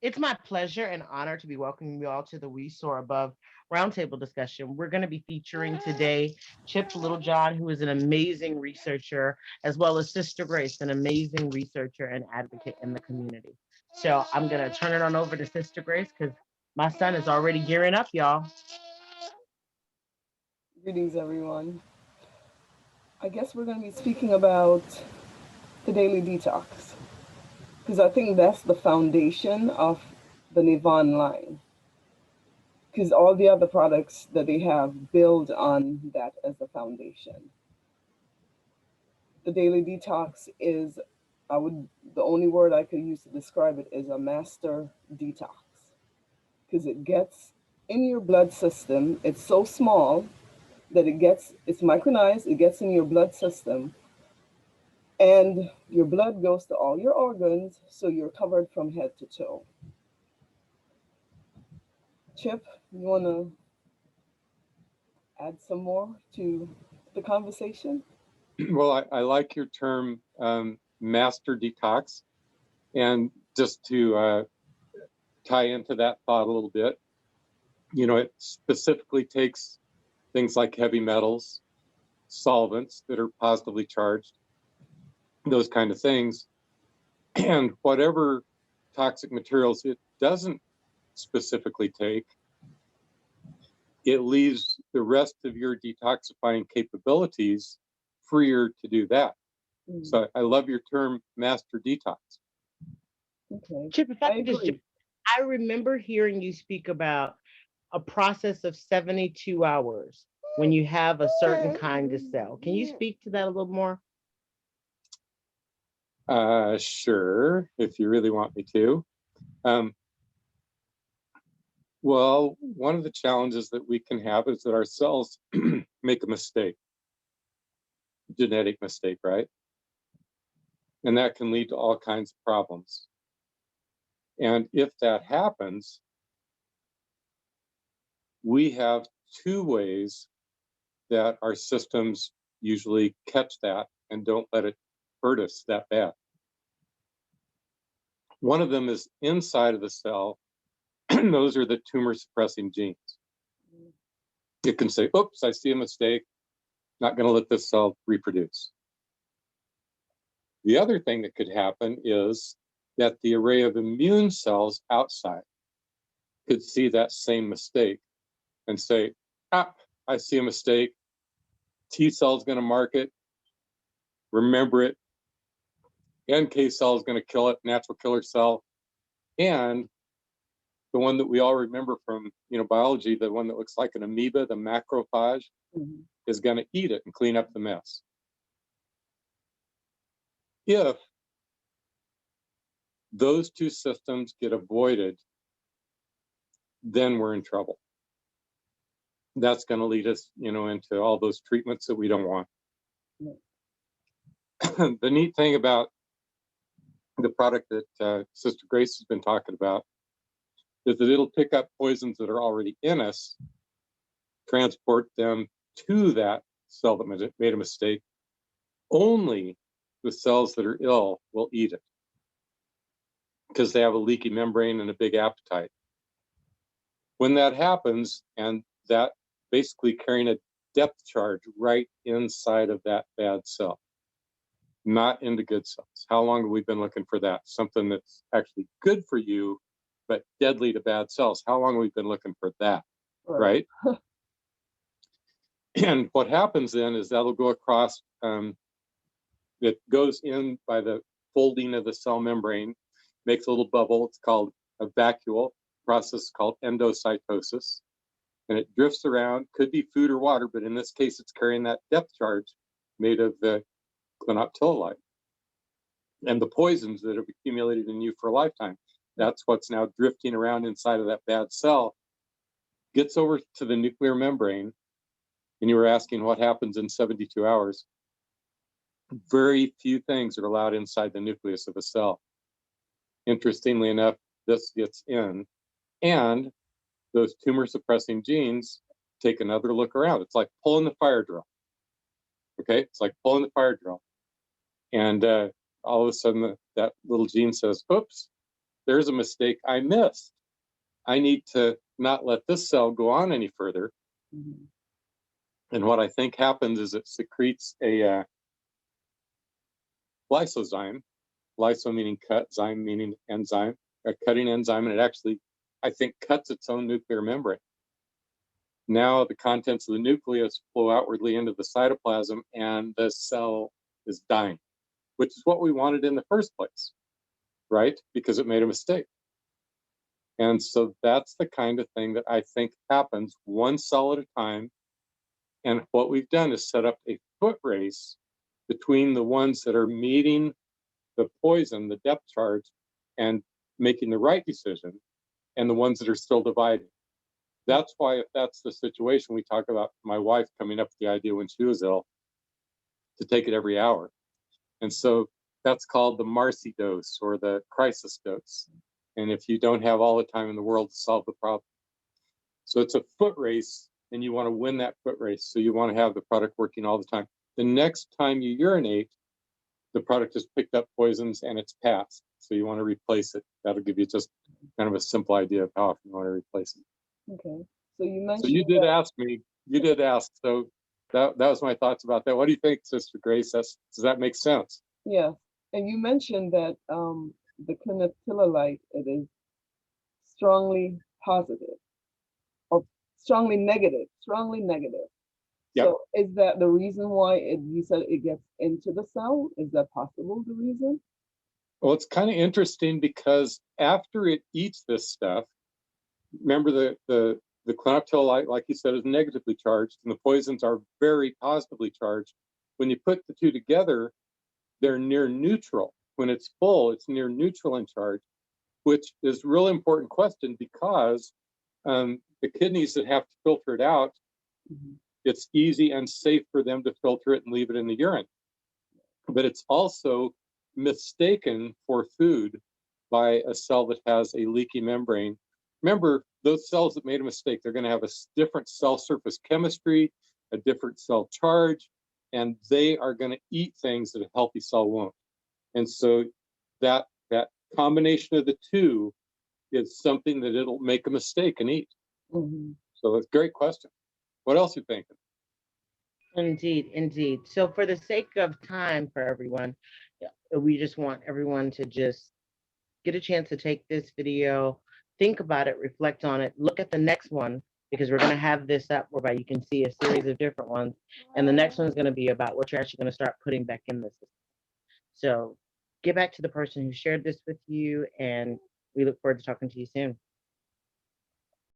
It's my pleasure and honor to be welcoming you all to the We Soar Above Roundtable discussion. We're going to be featuring today Chip Littlejohn, who is an amazing researcher, as well as Sister Grace, an amazing researcher and advocate in the community. So I'm going to turn it on over to Sister Grace because my son is already gearing up, y'all. Greetings, everyone. I guess we're going to be speaking about the daily detox because I think that's the foundation of the Nivan line. Because all the other products that they have build on that as the foundation. The daily detox is, the only word I could use to describe it is a master detox because it gets in your blood system. It's so small that it's micronized, it gets in your blood system, and your blood goes to all your organs, so you're covered from head to toe. Chip, you want to add some more to the conversation? Well, I like your term master detox. And just to tie into that thought a little bit, it specifically takes things like heavy metals, solvents that are positively charged, those kind of things, and whatever toxic materials it doesn't specifically take, it leaves the rest of your detoxifying capabilities freer to do that. So I love your term master detox. Okay, Chip, if I I could just, agree. I remember hearing you speak about a process of 72 hours when you have a certain kind of cell. Can you speak to that a little more? Sure, if you really want me to. Um, well, one of the challenges that we can have is that our cells make a mistake, genetic mistake, right? And that can lead to all kinds of problems. And if that happens, we have two ways that our systems usually catch that and don't let it hurt us that bad. One of them is inside of the cell, and those are the tumor suppressing genes. It can say, oops, I see a mistake, not going to let this cell reproduce. The other thing that could happen is that the array of immune cells outside could see that same mistake and say, I see a mistake. T cell is going to mark it, remember it. NK cell is going to kill it, natural killer cell. And the one that we all remember from biology, the one that looks like an amoeba, the macrophage, is going to eat it and clean up the mess. If those two systems get avoided, then we're in trouble. That's going to lead us, into all those treatments that we don't want. The neat thing about the product that Sister Grace has been talking about is that it'll pick up poisons that are already in us, transport them to that cell that made a mistake. Only the cells that are ill will eat it because they have a leaky membrane and a big appetite. When that happens, and that basically carrying a depth charge right inside of that bad cell, not into good cells. How long have we been looking for that? Something that's actually good for you, but deadly to bad cells. How long have we been looking for that, right? And what happens then is that'll go across, it goes in by the folding of the cell membrane, makes a little bubble. It's called a vacuole process called endocytosis. And it drifts around, could be food or water, but in this case, it's carrying that depth charge made of the clinoptilolite and the poisons that have accumulated in you for a lifetime. That's what's now drifting around inside of that bad cell, gets over to the nuclear membrane. And you were asking what happens in 72 hours. Very few things are allowed inside the nucleus of a cell. Interestingly enough, this gets in, and those tumor suppressing genes take another look around. It's like pulling the fire drill. Okay, it's like pulling the fire drill. And all of a sudden, that little gene says, oops, there's a mistake I missed. I need to not let this cell go on any further. Mm-hmm. And what I think happens is it secretes a lysozyme, lyso meaning cut, zyme meaning enzyme, a cutting enzyme, and it actually, I think, cuts its own nuclear membrane. Now the contents of the nucleus flow outwardly into the cytoplasm and the cell is dying, which is what we wanted in the first place, right? Because it made a mistake. And so that's the kind of thing that I think happens one cell at a time. And what we've done is set up a foot race between the ones that are meeting the poison, the depth charge, and making the right decision, and the ones that are still dividing. That's why, if that's the situation, we talk about my wife coming up with the idea when she was ill to take it every hour. And so that's called the Marcy dose or the crisis dose. And if you don't have all the time in the world to solve the problem. So it's a foot race, and you want to win that foot race. So you want to have the product working all the time. The next time you urinate, the product has picked up poisons and it's passed. So you want to replace it. That'll give you just kind of a simple idea of how often you want to replace it. Okay. So you mentioned. So you did ask me. You did ask. So that was my thoughts about that. What do you think, Sister Grace? Does that make sense? Yeah. And you mentioned that the clinitilolite, it is strongly positive or strongly negative, strongly negative. Yep. So is that the reason why you said it gets into the cell? Is that possible, the reason? Well, it's kind of interesting because after it eats this stuff, remember the clinoptilolite, like you said, is negatively charged, and the poisons are very positively charged. When you put the two together, they're near neutral. When it's full, it's near neutral in charge, which is a really important question because the kidneys that have to filter it out, Mm-hmm. it's easy and safe for them to filter it and leave it in the urine. But it's also mistaken for food by a cell that has a leaky membrane. Remember, those cells that made a mistake, they're going to have a different cell surface chemistry, a different cell charge, and they are going to eat things that a healthy cell won't. And so that combination of the two is something that it'll make a mistake and eat. Mm-hmm. So it's a great question. What else are you thinking? Indeed, indeed. So for the sake of time for everyone, we just want everyone to just get a chance to take this video, think about it, reflect on it, look at the next one, because we're going to have this up whereby you can see a series of different ones. And the next one is going to be about what you're actually going to start putting back in the system. So get back to the person who shared this with you, and we look forward to talking to you soon.